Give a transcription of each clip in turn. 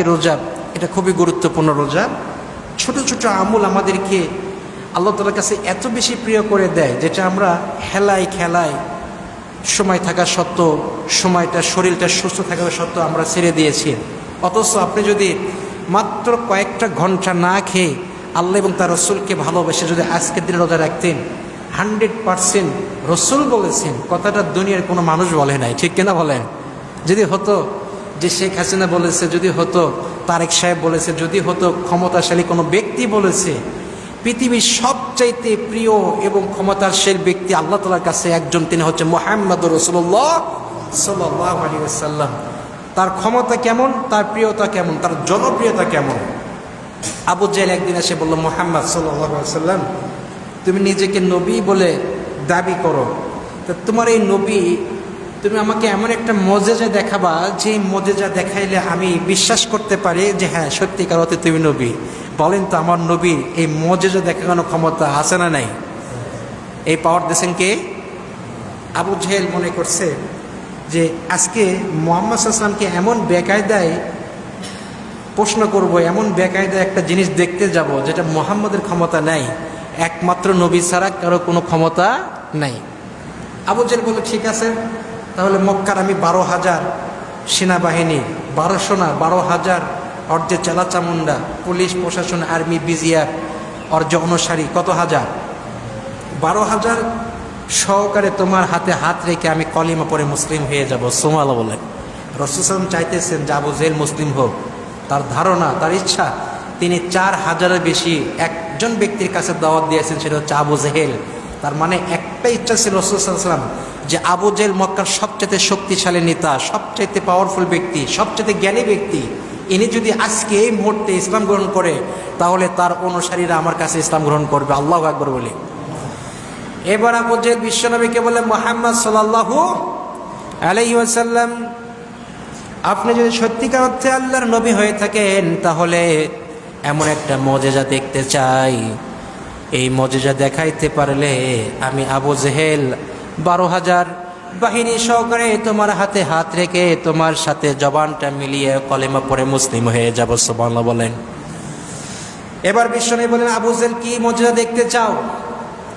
রোজা এটা খুবই গুরুত্বপূর্ণ রোজা। ছোট ছোট আমল আমাদেরকে আল্লাহ তাআলার কাছে এত বেশি প্রিয় করে দেয়, যেটা আমরা হেলায় খেলায় সময় থাকা সত্ত্বেও, সময়টা শরীরটা সুস্থ থাকা সত্ত্বেও আমরা ছেড়ে দিয়েছি। অথচ আপনি যদি মাত্র কয়েকটা ঘন্টা না খেয়ে আল্লাহ এবং তার রসুলকে ভালোবেসে যদি আজকের দিনে রোজা রাখতেন, 100% রসুল বলেছেন, কথাটা দুনিয়ার কোনো মানুষ বলে নাই, ঠিক কিনা বলেন? যদি হতো যে শেখ হাসিনা বলেছে, যদি হতো তারেক সাহেব বলেছে, যদি হতো ক্ষমতাশালী কোনো ব্যক্তি বলেছে, পৃথিবীর সবচাইতে প্রিয় এবং ক্ষমতাশীল ব্যক্তি আল্লাহ তাআলার কাছে একজন, তিনি হচ্ছে মুহাম্মদুর রাসূলুল্লাহ সাল্লাল্লাহু আলাইহি ওয়াসাল্লাম। তার ক্ষমতা কেমন, তার প্রিয়তা কেমন, তার জনপ্রিয়তা কেমন? আবু জেহেল একদিন এসে বলল, মুহাম্মদ সাল্লাল্লাহু আলাইহি ওয়াসাল্লাম, তুমি নিজেকে নবী বলে দাবি করো, তো তোমার এই নবী, তুমি আমাকে এমন একটা মজেজা দেখাবা যে মজেজা দেখাইলে আমি বিশ্বাস করতে পারি যে হ্যাঁ সত্যিকার অর্থে তুমি নবী। বলেন তো আমার নবীর এই মজেজা দেখানোর ক্ষমতা আছে না নাই? এই পাওয়ার দিয়েছেন কে? আবু জেহেল মনে করছে যে আজকে মুহাম্মদ সাল্লাল্লাহু আলাইহি ওয়াসাল্লামকে এমন বেকায়দায় প্রশ্ন করব, এমন বেকায়দায় একটা জিনিস দেখতে যাব যেটা মুহাম্মদের ক্ষমতা নাই, একমাত্র নবী ছাড়া কারো কোনো ক্ষমতা নাই। আবু জেহেল বলল, ঠিক আছে, তাহলে মক্কার আমি 12,000 সেনাবাহিনী, 1200 না 12,000 ওর যে চেলা চামুন্ডা, পুলিশ প্রশাসন, আর্মি, বিজিআর, ওর যে অনুসারী কত হাজার, 12,000 সহকারে তোমার হাতে হাত রেখে আমি কলিমা পড়ে মুসলিম হয়ে যাব। সুবহানাল্লাহ বলেন। রাসূল সাল্লাল্লাহু আলাইহি ওয়াসাল্লাম চাইতেছেন যে আবু জেহেল মুসলিম হোক, তার ধারণা, তার ইচ্ছা। তিনি 4,000-এর বেশি একজন ব্যক্তির কাছে দাওয়াত দিয়েছেন, সেটা হচ্ছে আবু জেহেল। তার মানে একটা ইচ্ছা ছিল রাসূল সাল্লাল্লাহু আলাইহি ওয়াসাল্লাম যে আবু জেহেল মক্কার সবচেয়ে শক্তিশালী নেতা, সবচেয়ে পাওয়ারফুল ব্যক্তি, সবচেয়ে জ্ঞানী ব্যক্তি, ইনি যদি আজকে এই মুহূর্তে ইসলাম গ্রহণ করে তাহলে তার অনুসারীরা আমার কাছে ইসলাম গ্রহণ করবে। আল্লাহু আকবার বলে। এবার আবু জেহেল বিশ্বনবীকে বলে, মুহাম্মদ সাল্লাল্লাহু আলাইহি ওয়াসাল্লাম, আপনি যদি সত্যিকার অর্থে আল্লাহর নবী হয়ে থাকেন তাহলে এমন একটা মজেজা দেখতে চাই। এই মজেজা দেখাইতে পারলে আমি আবু জেহেল 12,000 বাহিনী সহকারে তোমার হাতে হাত রেখে তোমার সাথে জবানটা মিলিয়ে কলেমা পড়ে মুসলিম হয়ে যাব। সুবহানাল্লাহ বলেন। এবার বিশ্বনবী বলেন, আবু জেহেল কি মজেজা দেখতে চাও,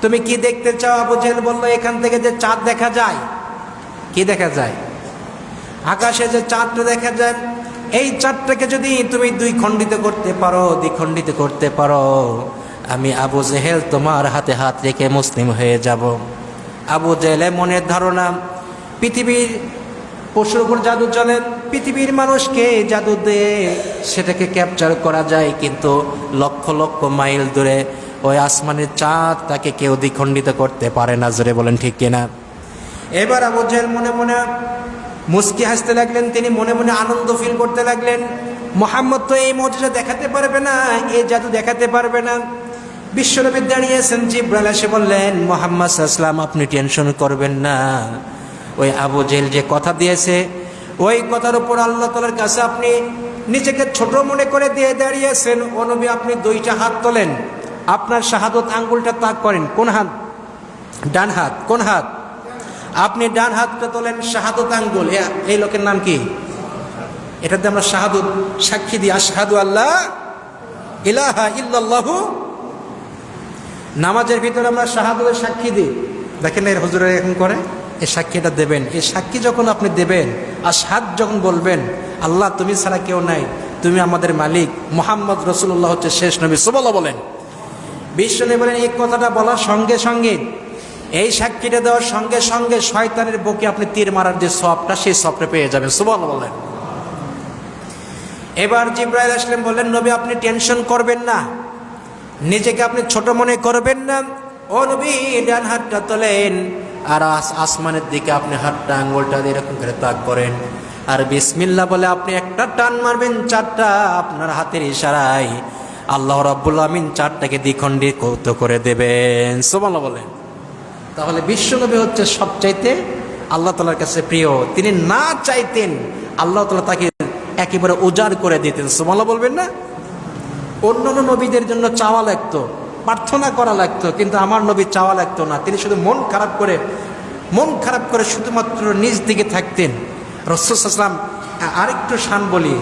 তুমি কি দেখতে চাও? আবু জেহেল বলল, এখান থেকে যে চাঁদ দেখা যায়। কি দেখা যায়? আকাশে যে চাঁদটা দেখা যায়, এই চাঁদটাকে যদি তুমি দ্বিখণ্ডিত করতে পারো, আমি আবু জেহেল তোমার হাতে হাত রেখে মুসলিম হয়ে যাব। আবু জেহেলের মনের ধারণা, পৃথিবীর পশুর উপর জাদু চলে, পৃথিবীর মানুষকে জাদু দিয়ে সেটাকে ক্যাপচার করা যায়, কিন্তু লক্ষ লক্ষ মাইল দূরে ওই আসমানের চাঁদ তাকে কেউ দ্বিখণ্ডিত করতে পারে না। জোরে বলেন ঠিক কিনা? এবার আবু জেহেল মনে মনে মুস্কি হাসতে লাগলেন, তিনি মনে মনে আনন্দ ফিল করতে লাগলেন। মুহাম্মদ তো এই মজেজা দেখাতে পারবে না, এই জাদু দেখাতে পারবে না। বিশ্বনবী দাঁড়িয়েছেন, জিবরাইল এসে বললেন, মুহাম্মদ সাল্লাল্লাহু আলাইহি ওয়াসাল্লাম আপনি টেনশন করবেন না, ওই আবু জেহেল যে কথা দিয়েছে ওই কথার উপর আল্লাহ তাআলার কাছে আপনি নিজেকে ছোট মনে করে দিয়ে দাঁড়িয়েছেন। ও নবী, আপনি 2টা হাত তোলেন, আপনার শাহাদত আঙ্গুলটা তাক করেন। কোন হাত? ডান হাত। কোন হাত? আপনি ডান হাতটা তোলেন, শাহাদত আঙ্গুল। এই লোকের নাম কি? এটাতে আমরা শাহাদত সাক্ষী দিই, আশহাদু আল্লাহ ইলাহা ইল্লাল্লাহু। নামাজের ভিতরে আমরা শাহাদতের সাক্ষী দিই। দেখেন এর হুজুরা এখন করে, এই সাক্ষীটা দেবেন। এই সাক্ষী যখন আপনি দেবেন, আশহাদ যখন বলবেন, আল্লাহ তুমি ছাড়া কেউ নাই, তুমি আমাদের মালিক, মুহাম্মদ রাসূলুল্লাহ হচ্ছে শেষ নবী। সুবহানাল্লাহ বলেন। বিশ্বনবী বলেন, এই কথাটা বলার সঙ্গে সঙ্গে, এই সাক্ষীটা দেওয়ার সঙ্গে সঙ্গে শয়তানের বুকে আপনি তীর মারার যে সওয়াবটা, সেই সওয়াবটা পেয়ে যাবেন। সুবহানাল্লাহ বলেন। এবার জিবরাইল আসলেন, বললেন, নবী আপনি টেনশন করবেন না, নিজেকে আপনি ছোট মনে করবেন না। ও নবী, ডান হাতটা তোলেন, আর আসমানের দিকে আপনি হাতটা আঙ্গুলটা দিয়ে এরকম করে তাক করেন, আর বিসমিল্লাহ বলে আপনি একটা টান মারবেন, চারটা আপনার হাতের ইশারায় আল্লাহ রাব্বুল আমিন চারটাকে দ্বিখণ্ডিত করে দেবেন। সুবহানাল্লাহ বলেন। তাহলে বিশ্বনবী হচ্ছে সবচাইতে আল্লাহ তাআলার কাছে প্রিয়। তিনি না চাইতেন আল্লাহ তাআলা তাকে একেবারে উজাড় করে দিতেন। সুবহানাল্লাহ বলবেন না? অন্যান্য নবীদের জন্য চাওয়া লাগতো, প্রার্থনা করা লাগতো, কিন্তু আমার নবী চাওয়া লাগতো না। তিনি শুধু মন খারাপ করে শুধুমাত্র নিজ দিকে থাকতেন। রাসূল সাল্লাল্লাহু আলাইহি ওয়াসাল্লাম আরেকটু শান বলি,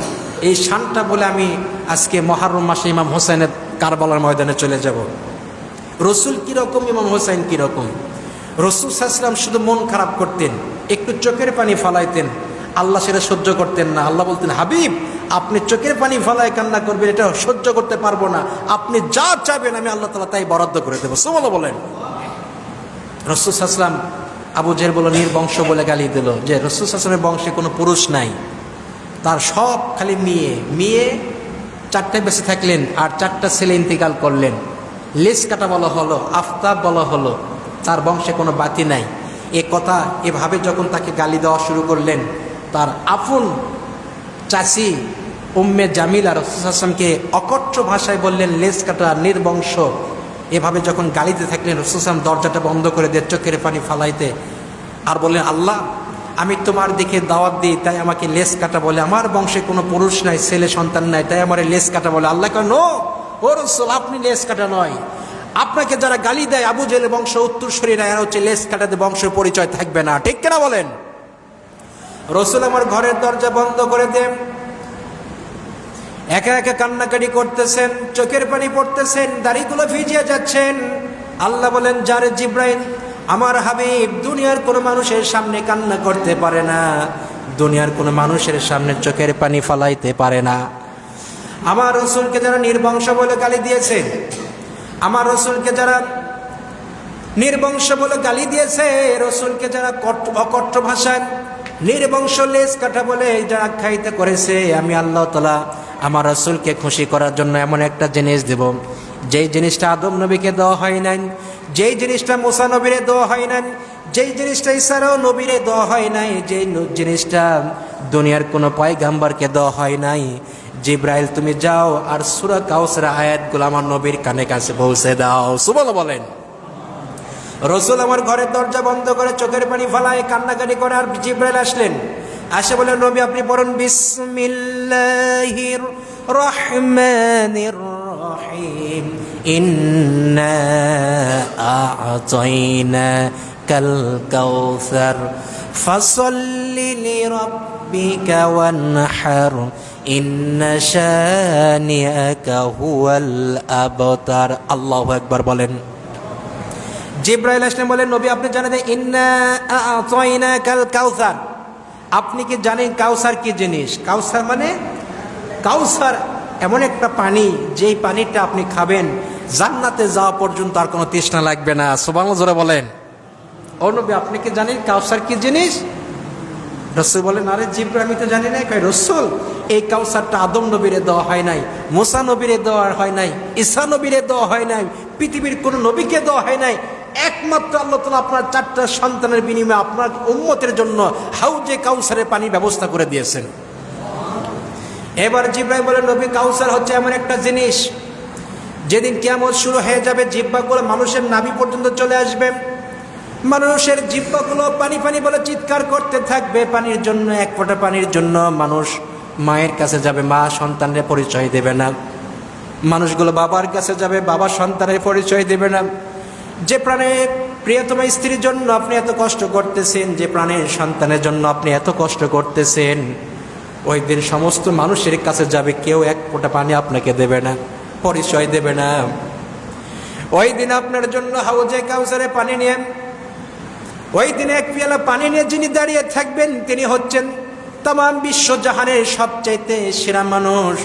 এই শানটা বলে আমি আজকে মহরম মাসে ইমাম হোসেনের কারবালার ময়দানে চলে যাব। রসুল কীরকম, ইমাম হোসেন কীরকম? রসুল সাল্লাল্লাহু আলাইহি ওয়াসাল্লাম শুধু মন খারাপ করতেন, একটু চোখের পানি ফালাইতেন, আল্লাহ সেটা সহ্য করতেন না। আল্লাহ বলতেন, হাবিব আপনি চোখের পানি ফালায় কান্না করবেন, এটা সহ্য করতে পারবো না, আপনি যা চাবেন আমি আল্লাহ তাআলা তাই বরাদ্দ করে দেবো। সুবহানাল্লাহ বলেন। রাসূল সাল্লাল্লাহু আলাইহি ওয়াসাল্লাম আবু জেহেল বলল নির্বংশ বলে গালি দিল, যে রাসূল সাল্লাল্লাহু আলাইহি ওয়াসাল্লামের বংশে কোনো পুরুষ নাই, তার সব খালি মেয়ে। মেয়ে 4টে বেঁচে থাকলেন আর 4টা ছেলে ইন্তেকাল করলেন। লেজ কাটা বলা হলো, আফতাব বলা হলো, তার বংশে কোনো বাতি নাই। এ কথা এভাবে যখন তাকে গালি দেওয়া শুরু করলেন, তার আপন চাচি উম্মে জামিলা রাসূল সাল্লাল্লাহু আলাইহি ওয়াসাল্লামকে অকট্ট ভাষায় বললেন লেজ কাটা, নির্বংশ। এভাবে যখন গালিতে থাকলেন, রাসূল সাল্লাল্লাহু আলাইহি ওয়াসাল্লাম দরজাটা বন্ধ করে দিয়ে চোখের পানি ফালাইতে আর বললেন, আল্লাহ আমি তোমার দিকে দাওয়াত দিই তাই আমাকে লেজ কাটা বলে, আমার বংশে কোনো পুরুষ নাই, ছেলে সন্তান নাই, তাই আমার লেজ কাটা বলে। আল্লাহ কয়, নো ও রাসূল, আপনি লেজ কাটা নয়, আপনাকে যারা গালি দেয় আবু জেহেলের বংশ উত্তরসূরিরা, এরা হচ্ছে লেজ কাটাতে বংশের পরিচয় থাকবে না। ঠিক কিনা বলেন? রাসূল আমার ঘরের দরজা বন্ধ করে দেন, একা একা কান্নাকাটি করতেছেন, চোখের পানি পড়তেছেন, দাড়িগুলো ভিজিয়ে যাচ্ছেন। আল্লাহ বলেন, যারে জিব্রাইল আমার হাবিব দুনিয়ার কোনো মানুষের সামনে কান্না করতে পারে না, দুনিয়ার কোনো মানুষের সামনে চোখের পানি ফালাইতে পারে না। আমার রাসূলকে যারা নির্বংশ বলে গালি দিয়েছে, আমার রাসূলকে যারা নির্বংশ বলে গালি দিয়েছে, রাসূলকে যারা অকট্ট ভাষায় নির্বংশ লেজ কাটা বলে যারা আখ্যায়িত করেছে, আমি আল্লাহ তাআলা আমার রাসূলকে খুশি করার জন্য এমন একটা জিনিস দেব, যেই জিনিসটা আদম নবীকে দেওয়া হয় নাই, যেই জিনিসটা মুসা নবীরে দেওয়া হয় নাই, যেই জিনিসটা ঈসাও নবীরে দেওয়া হয় নাই, যেই জিনিসটা দুনিয়ার কোনো পয়গাম্বরকে দেওয়া হয় নাই। জিব্রাইল তুমি যাও আর সূরা কাউসার আয়াতগুলো আমার নবীর কানে কাছে পৌঁছে দাও। সুবহানাল্লাহ বলেন। রাসূল আমার ঘরের দরজা বন্ধ করে চোখের পানি ফালায় কান্নাকাটি করে, আর জিব্রাইল আসলেন, আসে বলেন, নবী আপনি পড়ুন বিসমিল্লাহির রহমানির রহিম, ইন্না আ'তাইনাকাল কাউসার ফাসাল্লি লিরাব্বিকা ওয়ানহার ইন্না শানিআকা হুয়াল আবতার। আল্লাহু আকবার বলেন। জিব্রাইল আসলেন, বলেন নবী আপনি জানেন ইন্না আ'তাইনাকাল কাউসার, আপনি কি জানেন কাউসার কি জিনিস? কাউসার মানে, কাউসার এমন একটা পানি, যেই পানিটা আপনি খাবেন জান্নাতে যাওয়া পর্যন্ত আর কোনো তৃষ্ণা লাগবে না। সুবহানাল্লাহ জোরে বলেন। ও নবী আপনি কি জানেন কাউসার কি জিনিস? রাসূল বলেন, আরে জিব্রাইল আমি তো জানি না। কয় রাসূল এই কাউসারটা আদম নবীরে দেওয়া হয় নাই, মুসা নবীরে দেওয়া হয় নাই, ঈসা নবীরে দেওয়া হয় নাই, পৃথিবীর কোনো নবীকে দেওয়া হয় নাই, একমাত্র আল্লাহ তাআলা আপনার 4টা সন্তানের বিনিময়ে আপনার উম্মতের জন্য হাউজে কাউসারের পানির ব্যবস্থা করে দিয়েছেন। এবার জিব্রাইল বলেন, নবী কাউসার হচ্ছে এমন একটা জিনিস, যেদিন কিয়ামত শুরু হয়ে যাবে জিহ্বাগুলো মানুষের নাভি পর্যন্ত চলে আসবে, মানুষের জিহ্বাগুলো পানি পানি বলে চিৎকার করতে থাকবে পানির জন্য। এক ফোঁটা পানির জন্য মানুষ মায়ের কাছে যাবে, মা সন্তানের পরিচয় দেবে না। মানুষগুলো বাবার কাছে যাবে, বাবা সন্তানের পরিচয় দেবে না। যে প্রাণের প্রিয়তমা স্ত্রীর জন্য আপনি এত কষ্ট করতেছেন, যে প্রাণের সন্তানের জন্য আপনি এত কষ্ট করতেছেন, ওই দিন সমস্ত মানুষের কাছে যাবে, কেউ এক ফোঁটা পানি আপনাকে দেবে না, পরিচয় দেবে না। ওই দিন আপনার জন্য হাউজে কাউসারে পানি নিয়ে, ওই দিনে এক পেয়ালা পানি নিয়ে যিনি দাঁড়িয়ে থাকবেন তিনি হচ্ছেন তামাম বিশ্বজাহানের সবচাইতে সেরা মানুষ,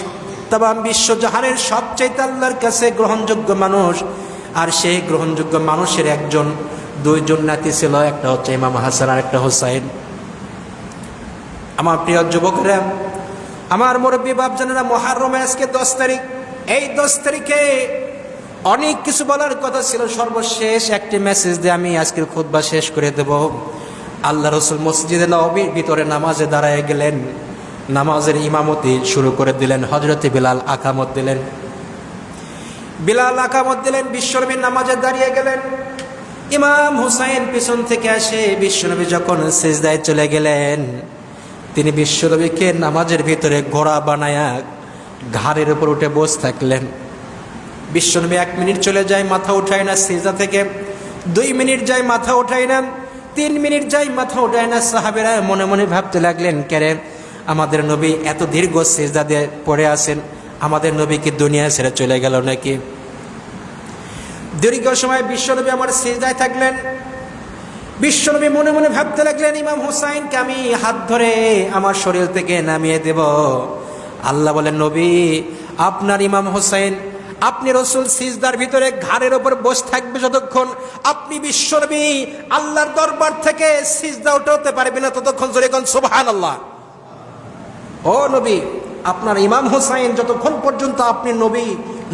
তামাম বিশ্বজাহানের সবচাইতে আল্লাহর কাছে গ্রহণযোগ্য মানুষ। আর সেই গ্রহণযোগ্য মানুষের একজন, 2জন নাতি ছিল, একটা হচ্ছে ইমাম হাসান আর একটা হোসাইন। আমার প্রিয় যুবকরা, আমার মুরব্বী বাপজানেরা, মুহররমে আজকে 10 তারিখ। এই 10 তারিখে অনেক কিছু বলার কথা ছিল, সর্বশেষ একটি মেসেজ দিয়ে আমি আজকের খুতবা শেষ করে দেব। আল্লাহ রাসূল মসজিদে নববীর ভিতরে নামাজে দাঁড়ায় গেলেন, নামাজের ইমামতি শুরু করে দিলেন। হযরতে বিলাল আকামত দিলেন, বিলাল আকামত দিলেন, বিশ্বনবী নামাজে দাঁড়িয়ে গেলেন। ইমাম হুসাইন পিছন থেকে আসে, বিশ্বনবী যখন সিজদায় চলে গেলেন, তিনি বিশ্বনবীকে নামাজের ভিতরে ঘোড়া বানায়া ঘাড়ের উপর উঠে বসে থাকলেন। বিশ্বনবী 1 মিনিট চলে যায়, মাথা উঠায় না সিজদা থেকে, 2 মিনিট যায়, মাথা উঠায় না, 3 মিনিট যায়, মাথা উঠায় না। সাহাবীরা মনে মনে ভাবতে লাগলেন, কেরে আমাদের নবী এত দীর্ঘ সিজদা দিয়ে পড়ে আছেন, আমাদের নবী কি দুনিয়া ছেড়ে চলে গেল নাকি? দীর্ঘ সময় বিশ্বনবী আমার সিজদায় থাকলেন। বিশ্বনবী মনে মনে ভাবতে লাগলেন, ইমাম হুসাইনকে আমি হাত ধরে আমার শরীর থেকে নামিয়ে দেব। আল্লাহ বলেন, নবী আপনার ইমাম হুসাইন, আপনি রসুল সিজদার ভিতরে ঘাড়ের ওপর বসে থাকবে যতক্ষণ আপনি বিশ্বনবী আল্লাহর দরবার থেকে সিজদা উঠাতে পারবেন না ততক্ষণ। জোরে কোন সুবহানাল্লাহ। ও নবী, আপনার ইমাম হুসাইন যতক্ষণ পর্যন্ত আপনি নবী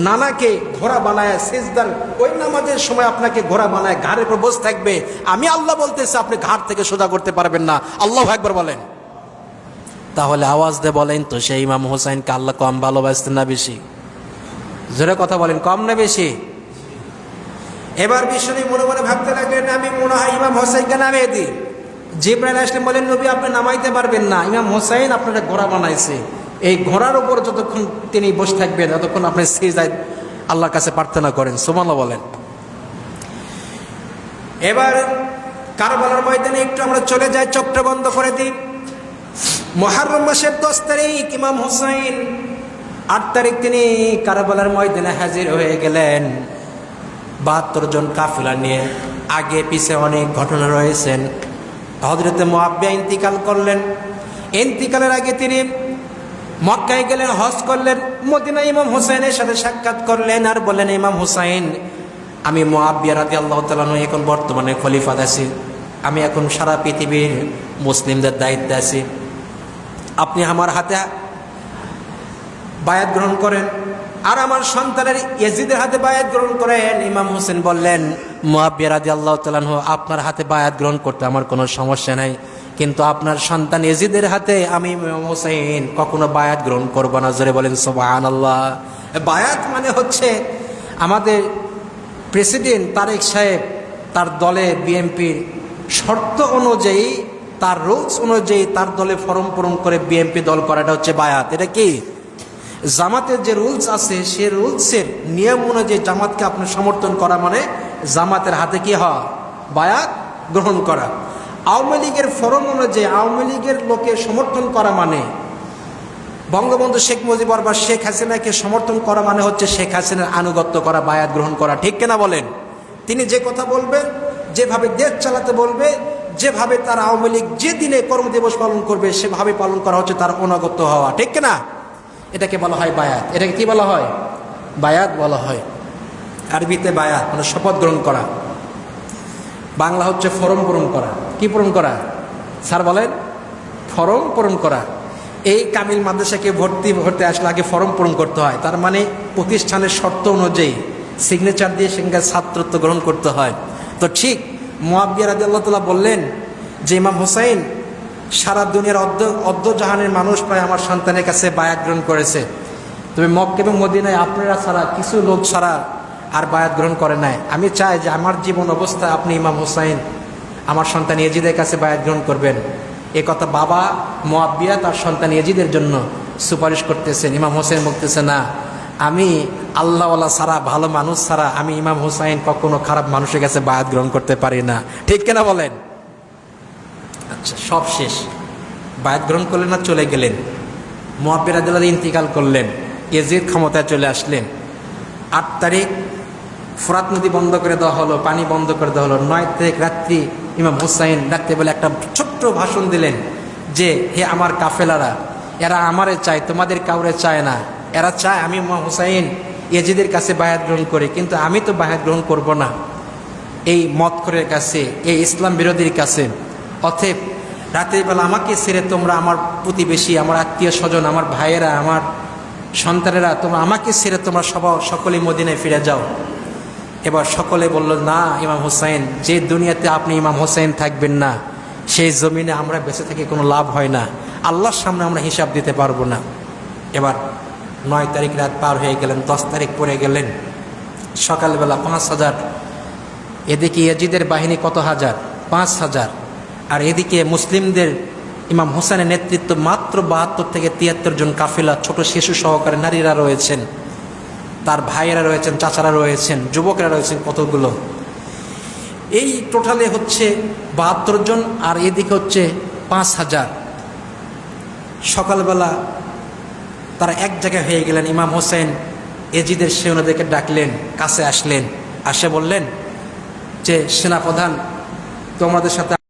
নানাকে ঘোড়া বানায় সিজদার ওই নামাজের সময় আপনাকে ঘোড়া বানায় ঘাড়ের উপর বসে থাকবে, আমি আল্লাহ বলতেছি আপনি ঘাড় থেকে সোজা করতে পারবেন না। আল্লাহু আকবার বলেন। তাহলে আওয়াজ দিয়ে বলেন তো, সেই ইমাম হুসাইনকে আল্লাহ কম ভালোবাসতেন না বেশি? জোরে কথা বলেন, কম না বেশি? এবার বিশ্বনবী মনে মনে ভাবতে লাগলেন, আমি মনে হয় ইমাম হুসাইনকে নামিয়ে দিই। জিবরাইল আসলেন, বলেন নবী আপনি নামাইতে পারবেন না, ইমাম হুসাইন আপনারা ঘোড়া বানাইছে, এই ঘোড়ার উপর যতক্ষণ তিনি বসে থাকবেন ততক্ষণ আপনি সিজদায় আল্লাহর কাছে প্রার্থনা করেন। সুবহানাল্লাহ বলেন। এবার কারবালার ময়দানে একটু আমরা চলে যাই, চোখটা বন্ধ করে দিই। মুহররম মাসের 10 তারিখ ইমাম হুসাইন, 8 তারিখ তিনি কারবালার ময়দানে হাজির হয়ে গেলেন 72 জন কাফেলা নিয়ে। আগে পিছে অনেক ঘটনা রয়েছেন। হযরতে মুআবিয়া ইন্তিকাল করলেন। ইন্তিকালের আগে তিনি মক্কায় গেলেন, হজ করলেন। মদিনায় ইমাম হুসাইনের সাথে সাক্ষাৎ করলেন আর বললেন, ইমাম হুসাইন আমি মুআবিয়া রাদিয়াল্লাহু তাআলা আনহু এখন বর্তমানে খলিফা আছি, আমি এখন সারা পৃথিবীর মুসলিমদের দায়িত্বে আছি, আপনি আমার হাতে বায়াত গ্রহণ করেন আর আমার সন্তানের ইয়াজিদের হাতে বায়াত গ্রহণ করেন। ইমাম হোসেন বললেন, মুআবিয়া রাদিয়াল্লাহু তাআলা আনহু আপনার হাতে বায়াত গ্রহণ করতে আমার কোনো সমস্যা নাই, কিন্তু আপনার সন্তান ইয়াজিদের হাতে আমি ইমাম হোসেন কখনো বায়াত গ্রহণ করব না। জোরে বলেন সুবহানাল্লাহ। বায়াত মানে হচ্ছে আমাদের প্রেসিডেন্ট তারেক সাহেব তার দলে বিএনপির শর্ত অনুযায়ী, তার রুলস অনুযায়ী তার দলে ফরম পূরণ করে বিএনপি দল করাটা হচ্ছে বায়াত। এটা কি? জামাতের যে রুলস আছে সে রুলসের নিয়ম অনুযায়ী জামাতকে আপনি সমর্থন করা মানে জামাতের হাতে কি হয়? বায়াত গ্রহণ করা। আওয়ামী লীগের ফরম অনুযায়ী আওয়ামী লীগের লোকে সমর্থন করা মানে বঙ্গবন্ধু শেখ মুজিবুর বা শেখ হাসিনাকে সমর্থন করা মানে হচ্ছে শেখ হাসিনার আনুগত্য করা, বায়াত গ্রহণ করা। ঠিক কিনা বলেন? তিনি যে কথা বলবেন, যেভাবে দেশ চালাতে বলবে, যেভাবে তার আওয়ামী লীগ যে দিনে কর্মদিবস পালন করবে সেভাবে পালন করা হচ্ছে তার অনুগত হওয়া। ঠিক কিনা? এটাকে বলা হয় বায়াত। এটাকে কি বলা হয়? বায়াত বলা হয়। আরবিতে বায়াত মানে শপথ গ্রহণ করা, বাংলা হচ্ছে ফরম পূরণ করা। কি পূরণ করা স্যার বলেন? ফরম পূরণ করা। এই কামিল মাদ্রাসাকে ভর্তি হতে আসলে আগে ফরম পূরণ করতে হয়, তার মানে প্রতিষ্ঠানের শর্ত অনুযায়ী সিগনেচার দিয়ে সেখানে ছাত্রত্ব গ্রহণ করতে হয়। তো ঠিক মুআবিয়া রাদিয়াল্লাহু তাআলা বললেন যে ইমাম হুসাইন সারা দুনিয়ার অর্ধ জাহানের মানুষ প্রায় আমার সন্তানের কাছে বায়াত গ্রহণ করেছে, তবে মক্কা এবং মদিনায় আপনারা ছাড়া কিছু লোক ছাড়া আর বায়াত গ্রহণ করে নাই। আমি চাই যে আমার জীবন অবস্থায় আপনি ইমাম হুসাইন আমার সন্তান ইয়াজিদের কাছে বায়াত গ্রহণ করবেন। এ কথা বাবা মুআবিয়া তার সন্তান ইয়াজিদের জন্য সুপারিশ করতেছেন। ইমাম হোসেন বলতেছে, না, আমি আল্লাহওয়ালা ছাড়া, ভালো মানুষ ছাড়া আমি ইমাম হুসাইন কখনো খারাপ মানুষের কাছে বায়াত গ্রহণ করতে পারি না। ঠিক কিনা বলেন? আচ্ছা, সব শেষ, বায়াত গ্রহণ করলেন না, চলে গেলেন। মুআবিয়া রাদিয়াল্লাহু তাআলা ইন্তিকাল করলেন, ইয়াজিদ ক্ষমতায় চলে আসলেন। 8 তারিখ ফোরাত নদী বন্ধ করে দেওয়া হলো, পানি বন্ধ করে দেওয়া হলো। 9 তারিখ রাত্রি ইমাম হুসাইন রাত্রে বলে একটা ছোট্ট ভাষণ দিলেন যে, হে আমার কাফেলারা, এরা আমারে চায়, তোমাদের কাউরে চায় না। এরা চায় আমি ইমাম হুসাইন ইয়াজিদের কাছে বায়াত গ্রহণ করি, কিন্তু আমি তো বায়াত গ্রহণ করব না এই মতখোরের কাছে, এই ইসলাম বিরোধীর কাছে। অতএব রাতের বেলা আমাকে ছেড়ে তোমরা, আমার প্রতিবেশী, আমার আত্মীয় স্বজন, আমার ভাইয়েরা, আমার সন্তানেরা, তোমরা আমাকে ছেড়ে তোমরা সকলেই মদিনায় ফিরে যাও। এবার সকলে বলল, না ইমাম হুসাইন, যে দুনিয়াতে আপনি ইমাম হুসাইন থাকবেন না সেই জমিনে আমরা বেঁচে থেকে কোনো লাভ হয় না, আল্লাহর সামনে আমরা হিসাব দিতে পারবো না। এবার 9 তারিখ রাত পার হয়ে গেলেন, 10 তারিখ পড়ে গেলেন। সকালবেলা 5000, এদিকে ইয়াজিদের বাহিনী কত হাজার? 5000। আর এদিকে মুসলিমদের ইমাম হুসাইনের নেতৃত্ব মাত্র 72 থেকে 73 জন কাফেলা, ছোট শিশু সহকারে নারীরা রয়েছেন, তার ভাইয়েরা রয়েছেন, চাচারা রয়েছেন, যুবকেরা রয়েছেন কতগুলো। এই টোটালে হচ্ছে 72 জন, আর এদিকে হচ্ছে 5000। সকালবেলা তারা এক জায়গায় হয়ে গেলেন। ইমাম হোসেন এজিদের সে ওনাদেরকে ডাকলেন, কাছে আসলেন, আসে বললেন যে সেনাপ্রধান তোমাদের সাথে